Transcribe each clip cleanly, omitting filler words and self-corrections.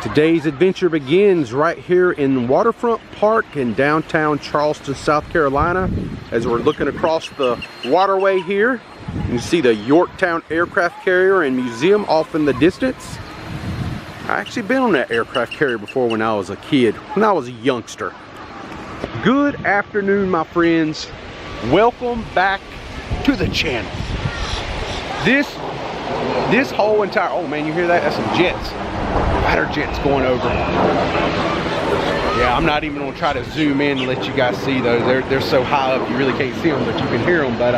Today's adventure begins right here in Waterfront Park in downtown Charleston, South Carolina. As we're looking across the waterway here, you can see the Yorktown aircraft carrier and museum off in the distance. I actually been on that aircraft carrier before when I was a kid, when I was a youngster. Good afternoon, my friends. Welcome back to the channel. This whole entire, oh man, you hear that? That's some jets. Fighter jets going over. Yeah, I'm not even gonna try to zoom in and let you guys see those. They're so high up you really can't see them, but you can hear them. But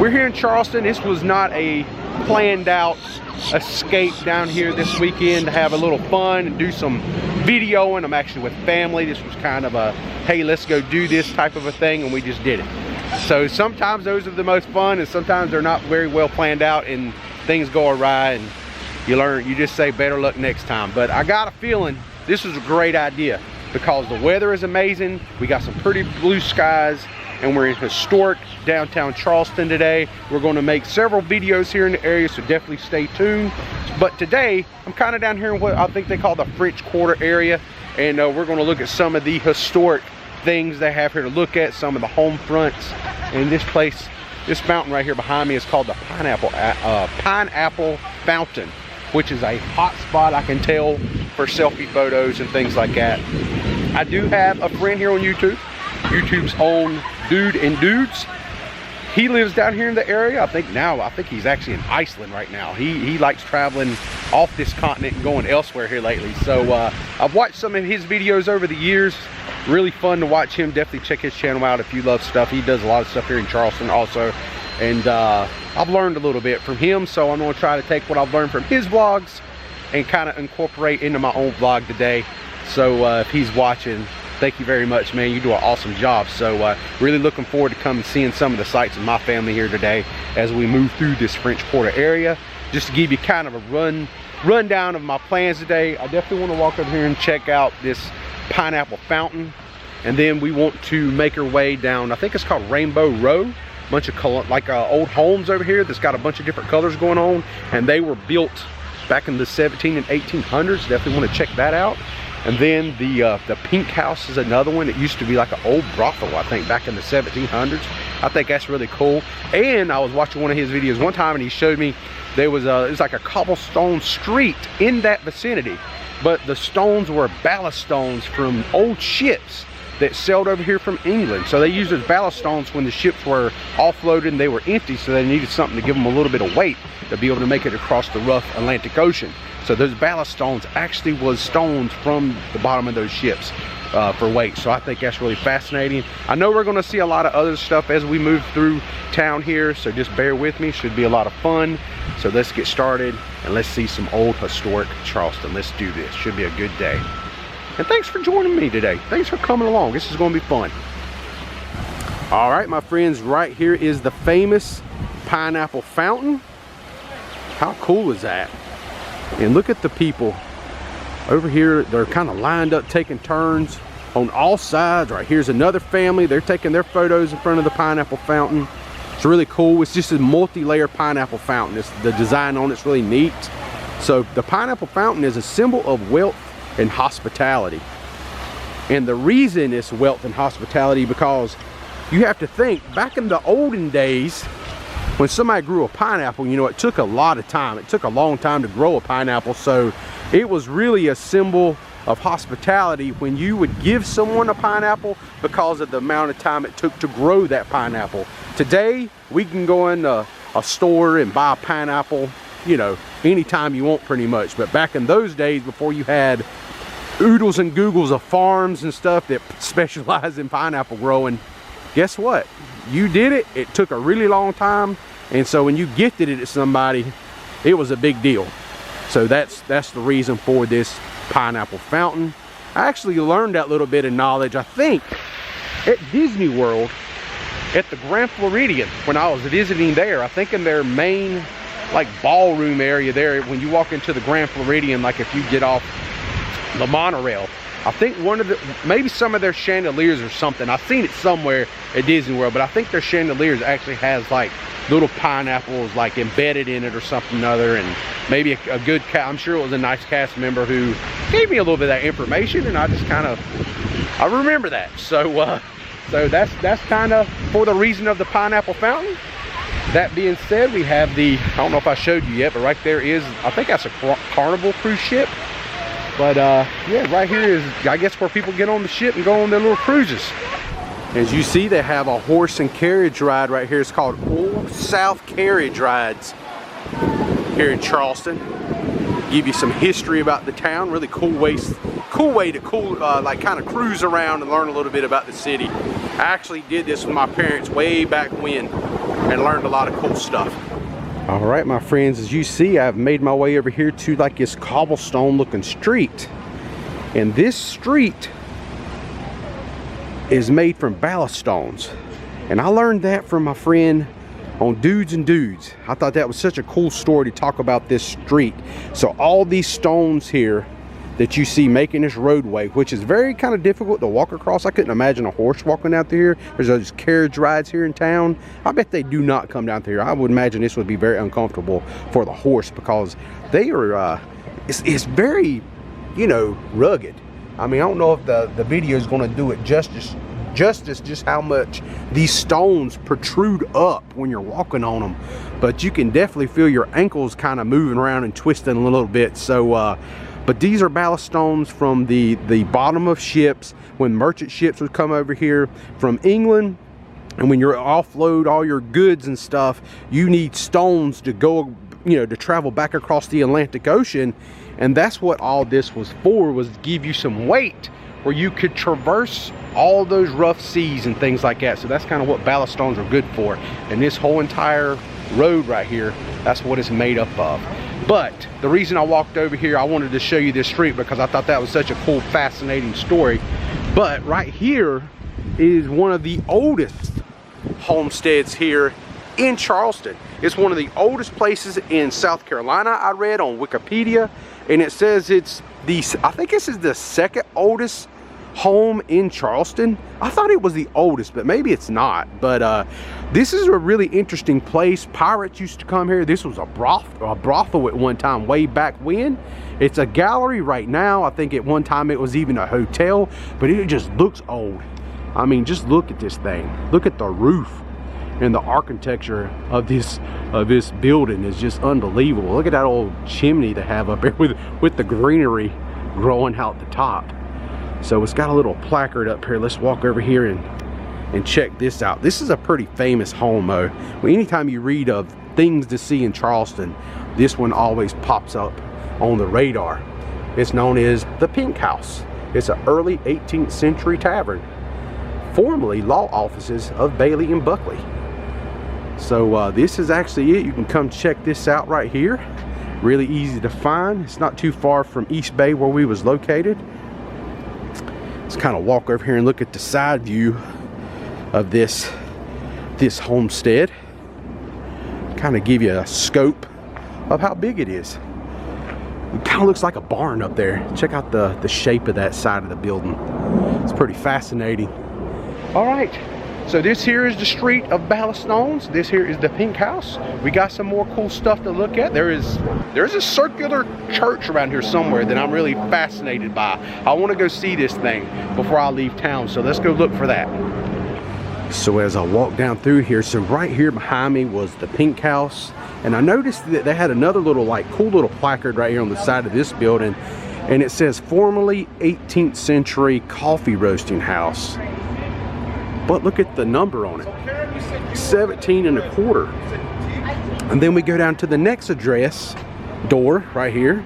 we're here in Charleston. This was not a planned out escape down here this weekend to have a little fun and do some videoing. I'm actually with family. This was kind of a, hey, let's go do this type of a thing, and we just did it. So sometimes those are the most fun, and sometimes they're not very well planned out and things go awry, and you just say better luck next time. But I got a feeling this was a great idea because the weather is amazing. We got some pretty blue skies, and we're in historic downtown Charleston today. We're going to make several videos here in the area, so definitely stay tuned. But today I'm kind of down here in what I think they call the French Quarter area, and we're going to look at some of the historic things they have here to look at, some of the home fronts. And this place, this fountain right here behind me is called the Pineapple Fountain, which is a hot spot, I can tell, for selfie photos and things like that. I do have a friend here on YouTube's own Dude and Dudes. He lives down here in the area. I think he's actually in Iceland right now. He likes traveling off this continent and going elsewhere here lately. So I've watched some of his videos over the years. Really fun to watch him. Definitely check his channel out if you love stuff. He does a lot of stuff here in Charleston also. And I've learned a little bit from him, so I'm going to try to take what I've learned from his vlogs and kind of incorporate into my own vlog today. So if he's watching, thank you very much, man. You do an awesome job. So really looking forward to coming and seeing some of the sights of my family here today as we move through this French Quarter area. Just to give you kind of a rundown of my plans today, I definitely want to walk over here and check out this Pineapple Fountain, and then we want to make our way down, I think it's called Rainbow Row. Bunch of old homes over here that's got a bunch of different colors going on, and they were built back in the 17 and 1800s. Definitely want to check that out. And then the Pink House is another one. It used to be like an old brothel, I think, back in the 1700s. I think that's really cool. And I was watching one of his videos one time, and he showed me it was like a cobblestone street in that vicinity, but the stones were ballast stones from old ships that sailed over here from England. So they used those ballast stones when the ships were offloaded and they were empty, so they needed something to give them a little bit of weight to be able to make it across the rough Atlantic Ocean. So those ballast stones actually was stones from the bottom of those ships for weight. So I think that's really fascinating. I know we're going to see a lot of other stuff as we move through town here, so just bear with me. Should be a lot of fun. So let's get started and let's see some old historic Charleston. Let's do this. Should be a good day. And thanks for joining me today. Thanks for coming along. This is going to be fun. All right, my friends, right here is the famous Pineapple Fountain. How cool is that? And look at the people over here. They're kind of lined up taking turns on all sides. Right here's another family. They're taking their photos in front of the Pineapple Fountain. It's really cool. It's just a multi-layer pineapple fountain. The design on it's really neat. So the Pineapple Fountain is a symbol of wealth and hospitality. And the reason it's wealth and hospitality, because you have to think, back in the olden days, when somebody grew a pineapple, you know, it took a lot of time. It took a long time to grow a pineapple. So it was really a symbol of hospitality when you would give someone a pineapple because of the amount of time it took to grow that pineapple. Today, we can go in a store and buy a pineapple, you know, anytime you want pretty much. But back in those days, before you had oodles and googles of farms and stuff that specialize in pineapple growing, guess what? You did it. It took a really long time. And so when you gifted it to somebody, it was a big deal. So that's the reason for this Pineapple Fountain. I actually learned that little bit of knowledge, I think, at Disney World at the Grand Floridian when I was visiting there. I think in their main like ballroom area there, when you walk into the Grand Floridian, like if you get off the monorail, I think maybe some of their chandeliers or something, I've seen it somewhere at Disney World, but I think their chandeliers actually has like little pineapples like embedded in it or something other. And maybe a good I'm sure it was a nice cast member who gave me a little bit of that information, and I just kind of, I remember that. So so that's kind of for the reason of the pineapple fountain. That being said, we have the, I don't know if I showed you yet, but right there is, I think that's a Carnival cruise ship. But yeah, right here is, I guess, where people get on the ship and go on their little cruises. As you see, they have a horse and carriage ride right here. It's called Old South Carriage Rides here in Charleston. Give you some history about the town. Really cool way to like kind of cruise around and learn a little bit about the city. I actually did this with my parents way back when and learned a lot of cool stuff. All right, my friends, as you see, I've made my way over here to like this cobblestone looking street. And this street is made from ballast stones. And I learned that from my friend on Dudes and Dudes. I thought that was such a cool story to talk about this street. So all these stones here that you see making this roadway, which is very kind of difficult to walk across. I couldn't imagine a horse walking out through here. There's those carriage rides here in town. I bet they do not come down through here. I would imagine this would be very uncomfortable for the horse because they are, it's very, you know, rugged. I mean, I don't know if the video is going to do it justice just how much these stones protrude up when you're walking on them, but you can definitely feel your ankles kind of moving around and twisting a little bit. So but these are ballast stones from the bottom of ships when merchant ships would come over here from England, and when you're offload all your goods and stuff, you need stones to go, you know, to travel back across the Atlantic Ocean. And that's what all this was for, was to give you some weight where you could traverse all those rough seas and things like that. So that's kind of what ballast stones are good for. And this whole entire road right here, that's what it's made up of. But the reason I walked over here, I wanted to show you this street because I thought that was such a cool, fascinating story. But right here is one of the oldest homesteads here in Charleston. It's one of the oldest places in South Carolina, I read on Wikipedia, and it says it's the, I think this is the second oldest home in Charleston. I thought it was the oldest, but maybe it's not. But this is a really interesting place. Pirates used to come here. This was a brothel at one time, way back when. It's a gallery right now. I think at one time it was even a hotel, but it just looks old. I mean, just look at this thing. Look at the roof, and the architecture of this building is just unbelievable. Look at that old chimney they have up there with the greenery growing out the top. So it's got a little placard up here. Let's walk over here and check this out. This is a pretty famous home, though. Well, anytime you read of things to see in Charleston, this one always pops up on the radar. It's known as the Pink House. It's an early 18th century tavern, formerly law offices of Bailey and Buckley. So this is actually it. You can come check this out right here. Really easy to find. It's not too far from East Bay where we was located. Let's kind of walk over here and look at the side view of this homestead. Kind of give you a scope of how big it is. It kind of looks like a barn up there. Check out the shape of that side of the building. It's pretty fascinating. All right, so this here is the street of ballast stones. This here is the Pink House. We got some more cool stuff to look at. There's a circular church around here somewhere that I'm really fascinated by. I want to go see this thing before I leave town, so let's go look for that. So as I walk down through here, so right here behind me was the Pink House, and I noticed that they had another little, like, cool little placard right here on the side of this building, and it says formerly 18th century coffee roasting house. But look at the number on it, 17 1/4. And then we go down to the next address door right here,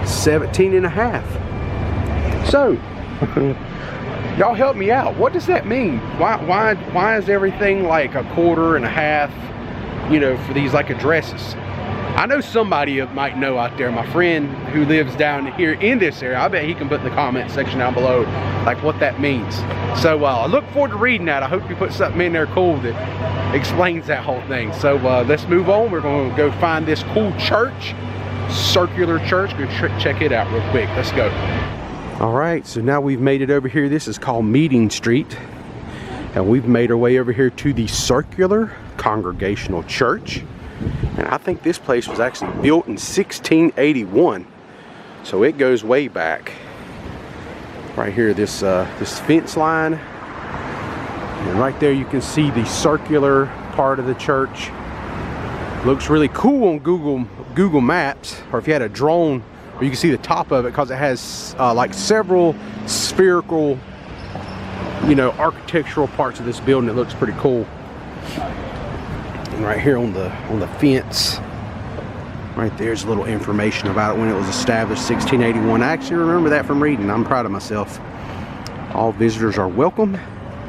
17 1/2. So y'all help me out. What does that mean? Why is everything like 1/4 and 1/2, you know, for these like addresses? I know somebody might know out there. My friend who lives down here in this area, I bet he can put in the comment section down below like what that means. So I look forward to reading that. I hope you put something in there cool that explains that whole thing. So let's move on. We're going to go find this cool church, circular church. Go check it out real quick. Let's go. All right, so now we've made it over here. This is called Meeting Street, and we've made our way over here to the Circular Congregational Church. And I think this place was actually built in 1681. So it goes way back. Right here, this fence line. And right there you can see the circular part of the church. Looks really cool on Google Maps, or if you had a drone, where you can see the top of it, because it has like several spherical, you know, architectural parts of this building. It looks pretty cool. And right here on the fence, right there's a little information about it, when it was established, 1681. I actually remember that from reading. I'm proud of myself. All visitors are welcome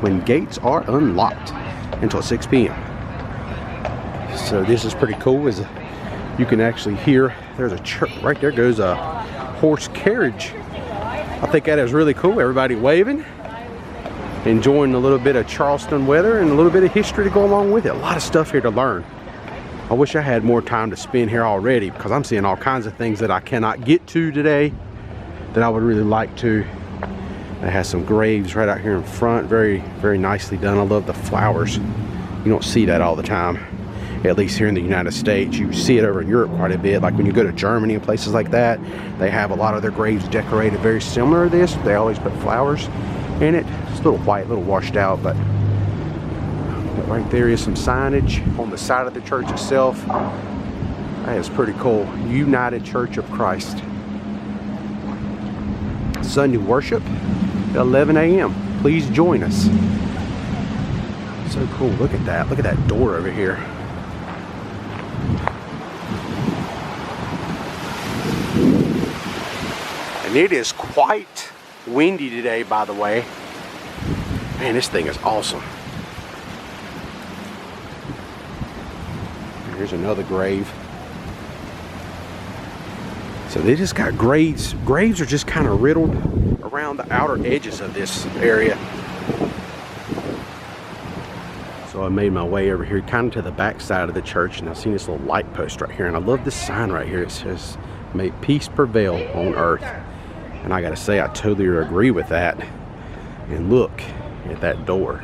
when gates are unlocked until 6 p.m. So this is pretty cool. As you can actually hear, there's a church right there. Goes a horse carriage. I think that is really cool. Everybody waving, enjoying a little bit of Charleston weather and a little bit of history to go along with it. A lot of stuff here to learn. I wish I had more time to spend here already, because I'm seeing all kinds of things that I cannot get to today that I would really like to. It has some graves right out here in front. Very, very nicely done. I love the flowers. You don't see that all the time, at least here in the United States. You see it over in Europe quite a bit. Like when you go to Germany and places like that, they have a lot of their graves decorated very similar to this. They always put flowers in it. It's a little white, a little washed out, but right there is some signage on the side of the church itself. That is pretty cool. United Church of Christ. Sunday worship at 11 a.m. Please join us. So cool. Look at that. Look at that door over here. And it is quite windy today, by the way. Man, this thing is awesome. Here's another grave. So they just got graves. Graves are just kind of riddled around the outer edges of this area. So I made my way over here kind of to the back side of the church, and I've seen this little light post right here, and I love this sign right here. It says, "May peace prevail on earth." And I gotta say, I totally agree with that. And look at that door.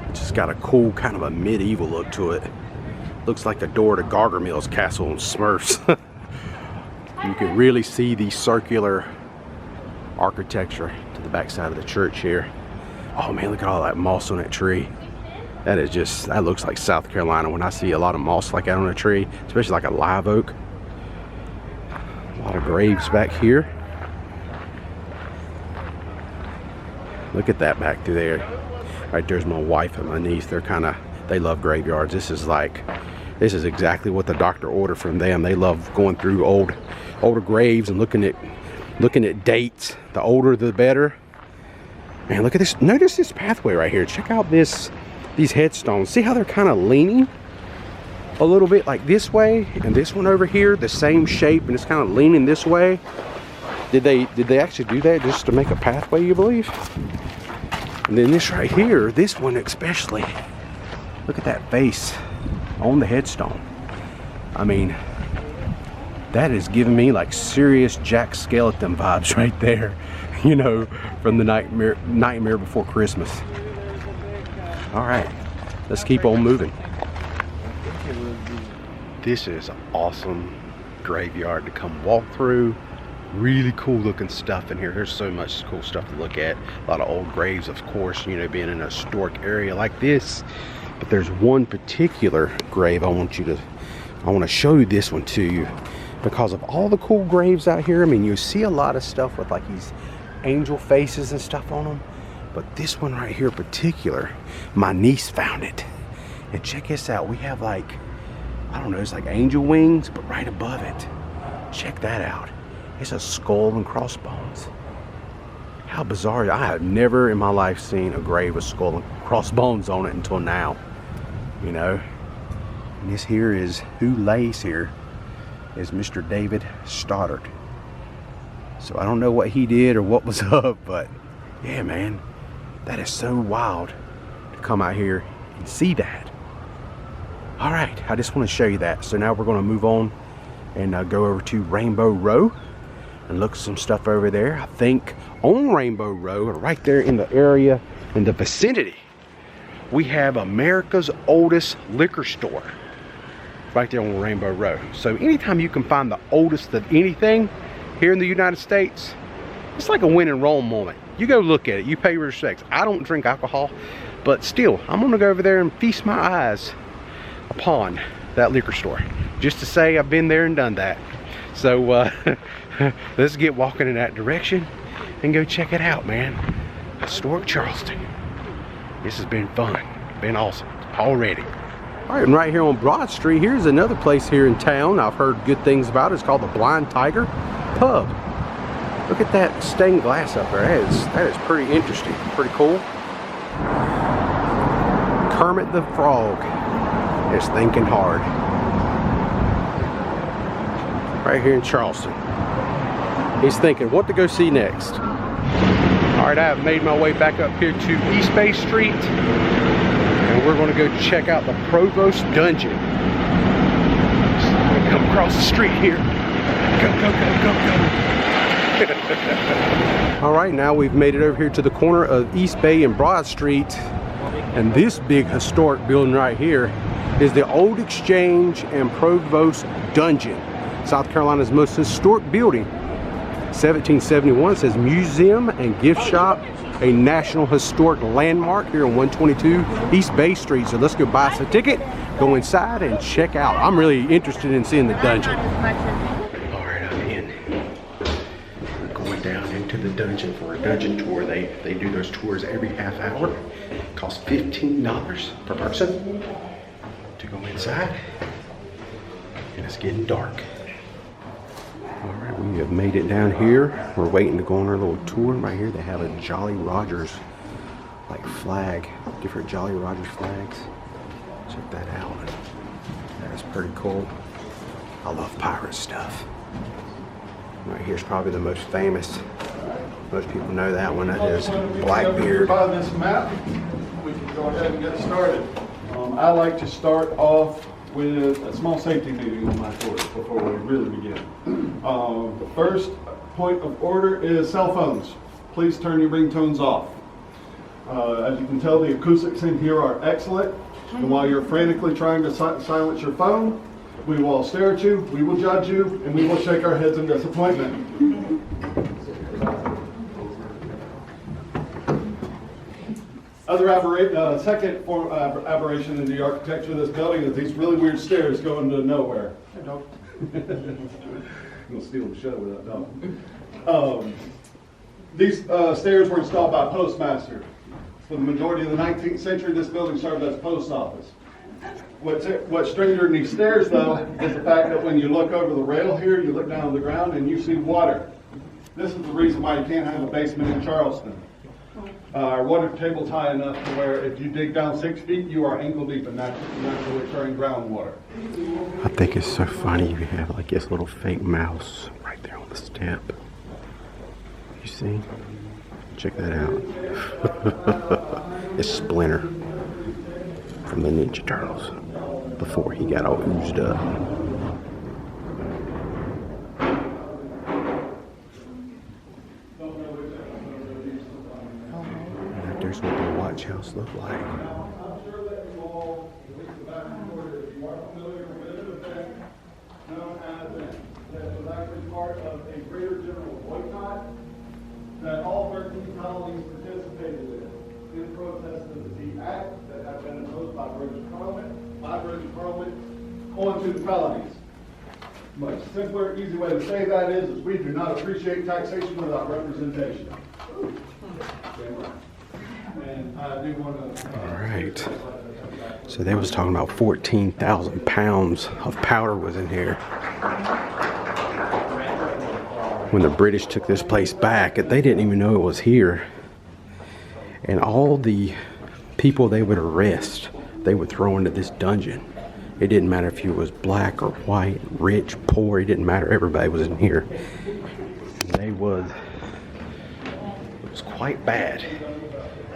It's just got a cool kind of a medieval look to it. Looks like the door to Gargamel's castle on Smurfs. You can really see the circular architecture to the back side of the church here. Oh man, look at all that moss on that tree. That is just, that looks like South Carolina when I see a lot of moss like that on a tree, especially like a live oak. A lot of graves back here. Look at that back through there. Right there's my wife and my niece. They love graveyards. This is exactly what the doctor ordered from them. They love going through older graves and looking at dates. The older the better. Man, look at this. Notice this pathway right here. Check out these headstones. See how they're kind of leaning a little bit like this way, and this one over here the same shape, and it's kind of leaning this way. Did they actually do that just to make a pathway, you believe? And then this right here, this one especially, look at that face on the headstone. I mean, that is giving me like serious Jack Skellington vibes right there, you know, from the Nightmare Before Christmas. All right, let's keep on moving. This is an awesome graveyard to come walk through. Really cool looking stuff in here. There's so much cool stuff to look at. A lot of old graves, of course, you know, being in a historic area like this. But there's one particular grave I want to show you this one to you, because of all the cool graves out here. I mean, you see a lot of stuff with like these angel faces and stuff on them, but this one right here in particular, my niece found it. And check this out. We have like, I don't know, it's like angel wings, but right above it, check that out. It's a skull and crossbones. How bizarre. I have never in my life seen a grave with skull and crossbones on it until now, you know. And this here is, who lays here is Mr. David Stoddard. So I don't know what he did or what was up, but yeah, man, that is so wild to come out here and see that. All right, I just want to show you that. So now we're going to move on and go over to Rainbow Row and look at some stuff over there. I think on Rainbow Row, or right there in the area, in the vicinity, we have America's oldest liquor store. right there on Rainbow Road. So anytime you can find the oldest of anything here in the United States, it's like a win and roll moment. You go look at it, you pay your respects. I don't drink alcohol, but still, I'm gonna go over there and feast my eyes upon that liquor store, just to say I've been there and done that. So let's get walking in that direction and go check it out, man. Historic Charleston. This has been fun, been awesome already. All right, and right here on Broad Street, here's another place here in town I've heard good things about. It's called the Blind Tiger Pub. Look at that stained glass up there. That is pretty interesting, pretty cool. Kermit the Frog is thinking hard. Right here in Charleston. He's thinking what to go see next. All right, I have made my way back up here to East Bay Street, and we're going to go check out the Provost Dungeon. So come across the street here. Go, go, go, go, go. All right, now we've made it over here to the corner of East Bay and Broad Street, and this big historic building right here is the Old Exchange and Provost Dungeon, South Carolina's most historic building. 1771, says museum and gift shop, a National Historic Landmark here on 122 East Bay Street. So let's go buy us a ticket, go inside and check out. I'm really interested in seeing the dungeon. All right, I'm in. We're going down into the dungeon for a dungeon tour. They do those tours every half hour. It costs $15 per person to go inside, and it's getting dark. All right, we have made it down here. We're waiting to go on our little tour. Right here they have a Jolly Rogers like flag, different Jolly Rogers flags. Check that out. That's pretty cool. I love pirate stuff. Right here's probably the most famous. Most people know that one. That is Blackbeard. By this map, we can go ahead and get started. I like to start off with a small safety meeting on my tour before we really begin. The first point of order is cell phones. Please turn your ringtones off. As you can tell, the acoustics in here are excellent. And while you're frantically trying to silence your phone, we will all stare at you, we will judge you, and we will shake our heads in disappointment. Second aberration in the architecture of this building is these really weird stairs going to nowhere. Hey, dog. I'm gonna steal the show with that dog. These stairs were installed by postmaster. For the majority of the 19th century, this building served as a post office. What's stranger than these stairs, though, is the fact that when you look over the rail here, you look down on the ground and you see water. This is the reason why you can't have a basement in Charleston. Our water table's high enough to where if you dig down 6 feet, you are ankle deep in naturally occurring groundwater. I think it's so funny you have like this little fake mouse right there on the step. You see? Check that out. It's Splinter from the Ninja Turtles before he got all oozed up. There's what the watch house looked like. I'm sure that you all, at least the back corner, if you are familiar with an event known as that was actually part of a greater general boycott that all 13 colonies participated in protest of the act that had been imposed by British Parliament onto the colonies. Much simpler, easy way to say that is we do not appreciate taxation without representation. And I do want to. All right. So they was talking about 14,000 pounds of powder was in here. When the British took this place back, they didn't even know it was here. And all the people they would arrest, they would throw into this dungeon. It didn't matter if you was black or white, rich, poor, it didn't matter. Everybody was in here. And it was quite bad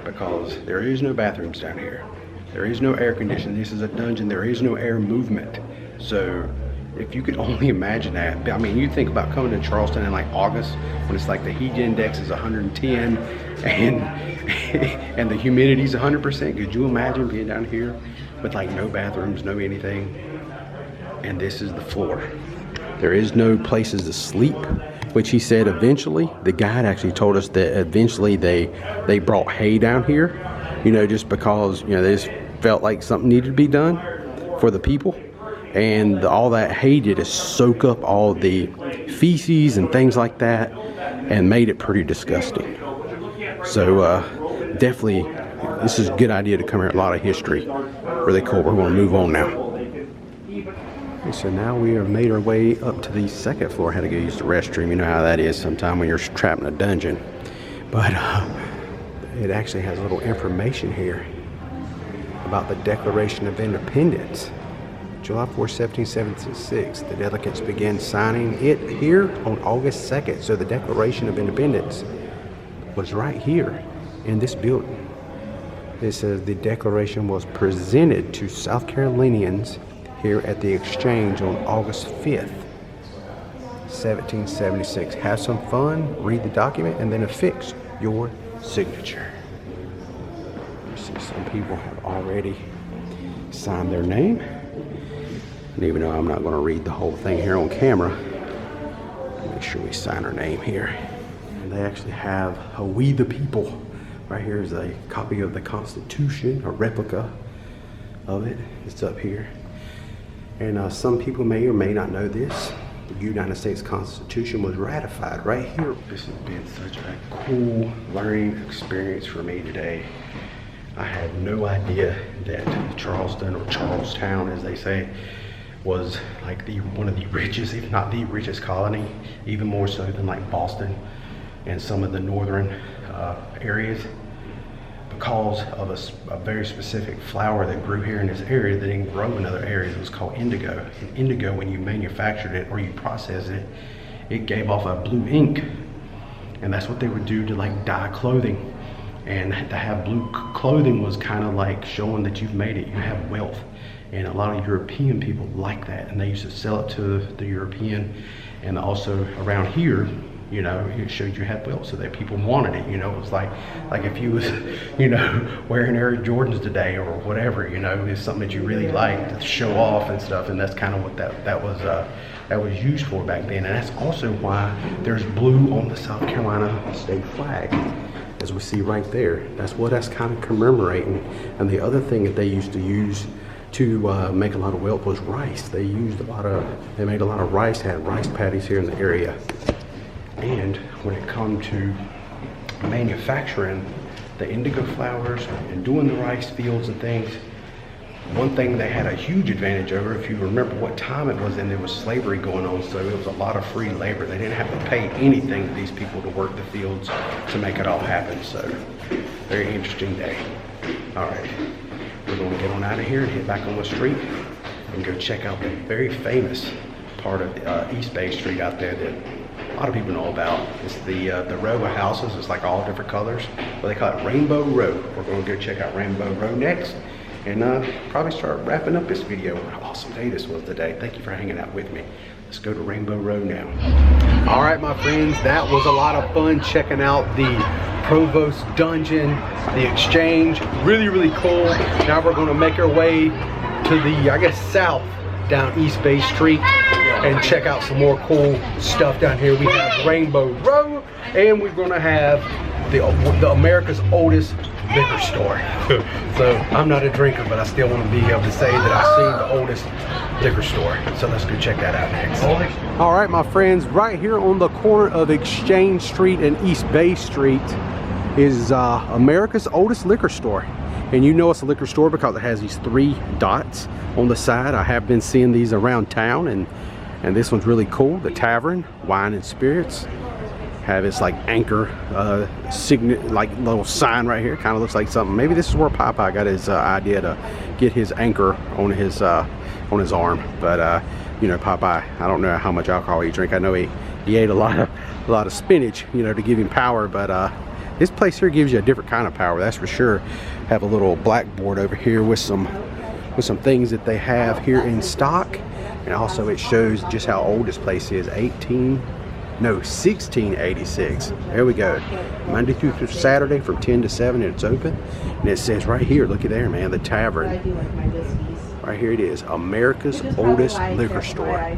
because there is no bathrooms down here. There is no air conditioning. This is a dungeon. There is no air movement. So if you could only imagine that. I mean, you think about coming to Charleston in like August when it's like the heat index is 110 and the humidity is 100%. Could you imagine being down here with like no bathrooms, no anything? and this is the floor. There is no places to sleep, which he said eventually, the guide actually told us that eventually they brought hay down here, you know, just because, you know, they just felt like something needed to be done for the people. And all that hay did is soak up all the feces and things like that and made it pretty disgusting. So definitely, this is a good idea to come here. A lot of history. Really cool. We're going to move on now. Okay, so now we have made our way up to the second floor. I had to go use the restroom. You know how that is sometime when you're trapped in a dungeon. But it actually has a little information here about the Declaration of Independence. July 4, 1776. The delegates began signing it here on August 2nd. So the Declaration of Independence was right here in this building. It says the Declaration was presented to South Carolinians here at the Exchange on August 5th, 1776. Have some fun, read the document, and then affix your signature. You see some people have already signed their name. And even though I'm not going to read the whole thing here on camera, make sure we sign our name here. And they actually have a We the People. Right here is a copy of the Constitution, a replica of it. It's up here. And some people may or may not know this. The United States Constitution was ratified right here. This has been such a cool learning experience for me today. I had no idea that Charleston, or Charlestown as they say, was like one of the richest, if not the richest colony, even more so than like Boston and some of the northern areas, because of a very specific flower that grew here in this area that didn't grow in other areas. It was called indigo. And indigo, when you manufactured it or you processed it, it gave off a blue ink, and that's what they would do to like dye clothing. And to have blue clothing was kind of like showing that you've made it, you have wealth. And a lot of European people like that, and they used to sell it to the European. And also around here, you know, it showed you had wealth, so that people wanted it. You know, it was like if you was, you know, wearing Air Jordans today or whatever, you know, it's something that you really liked to show off and stuff. And that's kind of what that was used for back then. And that's also why there's blue on the South Carolina state flag, as we see right there. That's what that's kind of commemorating. And the other thing that they used to use to make a lot of wealth was rice. They made a lot of rice, had rice paddies here in the area. And when it comes to manufacturing the indigo flowers and doing the rice fields and things, one thing they had a huge advantage over, if you remember what time it was, and there was slavery going on, so it was a lot of free labor. They didn't have to pay anything to these people to work the fields to make it all happen. So very interesting day. All right, we're going to get on out of here and head back on the street and go check out the very famous part of East Bay Street out there that a lot of people know about. It's the row of houses. It's like all different colors, but they call it Rainbow Row. We're going to go check out Rainbow Row next, and probably start wrapping up this video. What an awesome day this was today. Thank you for hanging out with me. Let's go to Rainbow Row now. All right, my friends, that was a lot of fun checking out the Provost Dungeon, the Exchange. Really, really cool. Now we're going to make our way to the, I guess, south down East Bay Street and check out some more cool stuff down here. We have Rainbow Row, and we're going to have the America's oldest liquor store. So I'm not a drinker, but I still want to be able to say that I've seen the oldest liquor store. So let's go check that out next. All right, my friends, right here on the corner of Exchange Street and East Bay Street is America's oldest liquor store. And you know it's a liquor store because it has these 3 dots on the side. I have been seeing these around town, and this one's really cool. The Tavern, Wine and Spirits. Have its like anchor signet, like little sign right here. Kind of looks like something. Maybe this is where Popeye got his idea to get his anchor on his arm. But you know, Popeye, I don't know how much alcohol he drank. I know he ate a lot of spinach, you know, to give him power. But this place here gives you a different kind of power, that's for sure. Have a little blackboard over here with some things that they have here in stock, and also it shows just how old this place is. 1686. There we go. Monday through Saturday from 10 to 7, and it's open. And it says right here, look at there, man, the Tavern. Right here it is, America's oldest liquor store.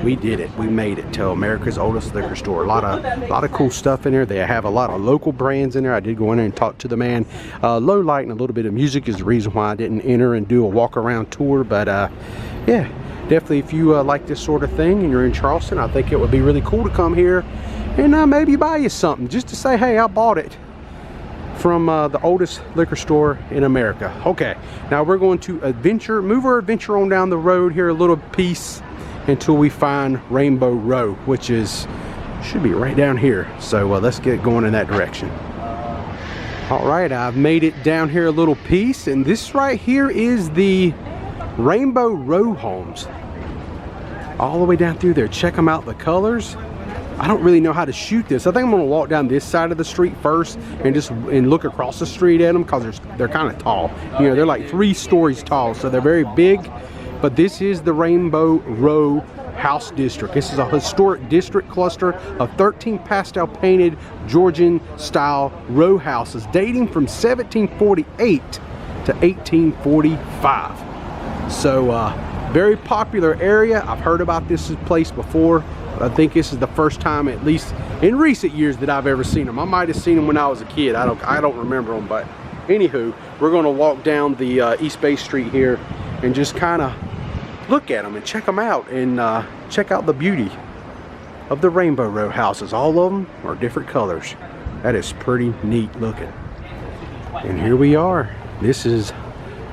We did it. We made it to America's oldest liquor store. A lot of cool stuff in there. They have a lot of local brands in there. I did go in there and talk to the man. Low light and a little bit of music is the reason why I didn't enter and do a walk around tour. But yeah, definitely if you like this sort of thing and you're in Charleston, I think it would be really cool to come here and maybe buy you something just to say, hey, I bought it from the oldest liquor store in America. Okay, now we're going to move our adventure on down the road here a little piece until we find Rainbow Row, which should be right down here. So let's get going in that direction. All right, I've made it down here a little piece, and this right here is the Rainbow Row homes. All the way down through there. Check them out, the colors. I don't really know how to shoot this. I think I'm gonna walk down this side of the street first and look across the street at them, because they're kind of tall. You know, they're like 3 stories tall, so they're very big. But this is the Rainbow Row House District. This is a historic district cluster of 13 pastel painted Georgian style row houses dating from 1748 to 1845. So very popular area. I've heard about this place before. I think this is the first time, at least in recent years, that I've ever seen them. I might have seen them when I was a kid. I don't remember them, but anywho, we're going to walk down the East Bay Street here and just kind of look at them and check them out and check out the beauty of the Rainbow Row houses. All of them are different colors. That is pretty neat looking. And here we are. This is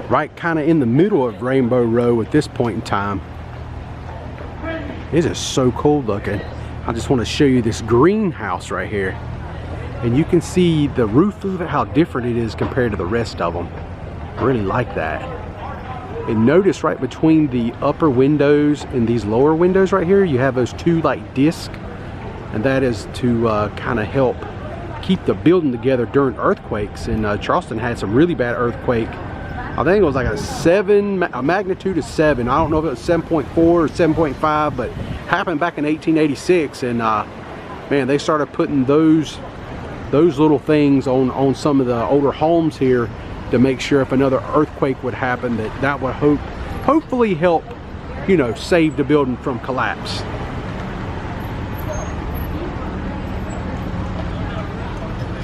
right kind of in the middle of Rainbow Row at this point in time. This is so cool looking. I just want to show you this greenhouse right here. And you can see the roof of it, how different it is compared to the rest of them. I really like that. And notice right between the upper windows and these lower windows right here, you have those 2 like discs. And that is to kind of help keep the building together during earthquakes. And Charleston had some really bad earthquake. I think it was like a magnitude of 7. I don't know if it was 7.4 or 7.5, but happened back in 1886. And man, they started putting those little things on some of the older homes here to make sure if another earthquake would happen, that would hopefully help, you know, save the building from collapse.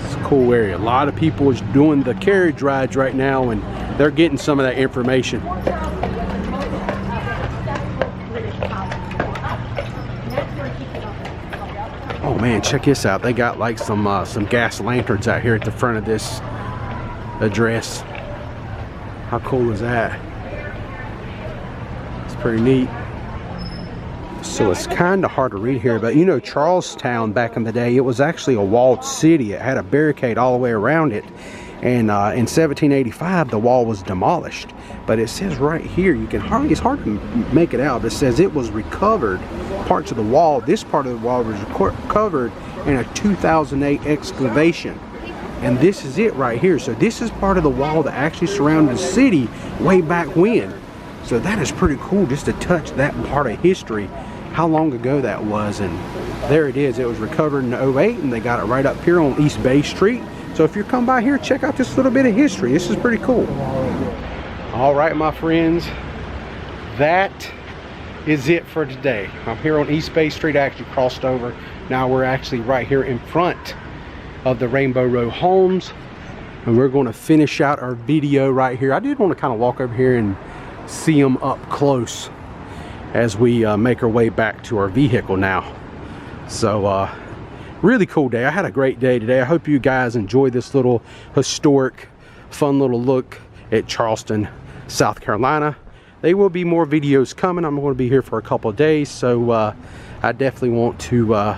It's a cool area. A lot of people is doing the carriage rides right now, and they're getting some of that information. Oh man, check this out. They got like some gas lanterns out here at the front of this address. How cool is that? It's pretty neat. So it's kind of hard to read here, but you know, Charlestown back in the day, it was actually a walled city. It had a barricade all the way around it. And in 1785, the wall was demolished. But it says right here, it's hard to make it out. It says it was recovered, parts of the wall. This part of the wall was recovered in a 2008 excavation. And this is it right here. So this is part of the wall that actually surrounded the city way back when. So that is pretty cool just to touch that part of history, how long ago that was. And there it is. It was recovered in 08, and they got it right up here on East Bay Street. So if you come by here, check out this little bit of history. This is pretty cool. All right, my friends, that is it for today. I'm here on East Bay Street. I actually crossed over. Now we're actually right here in front of the Rainbow Row homes, and we're going to finish out our video right here. I did want to kind of walk over here and see them up close as we make our way back to our vehicle now. So really cool day. I had a great day today. I hope you guys enjoy this little historic, fun little look at Charleston, South Carolina. There will be more videos coming. I'm going to be here for a couple of days, so I definitely want to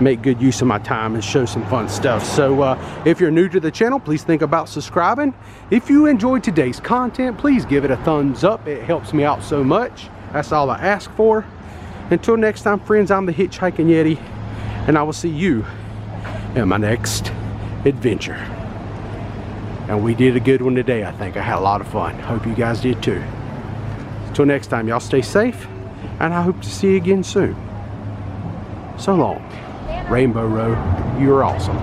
make good use of my time and show some fun stuff. So if you're new to the channel, please think about subscribing. If you enjoyed today's content, please give it a thumbs up. It helps me out so much. That's all I ask for. Until next time, friends, I'm the Hitchhiking Yeti, and I will see you in my next adventure. And we did a good one today, I think. I had a lot of fun. Hope you guys did too. Until next time, y'all stay safe, and I hope to see you again soon. So long. Rainbow Row, you're awesome.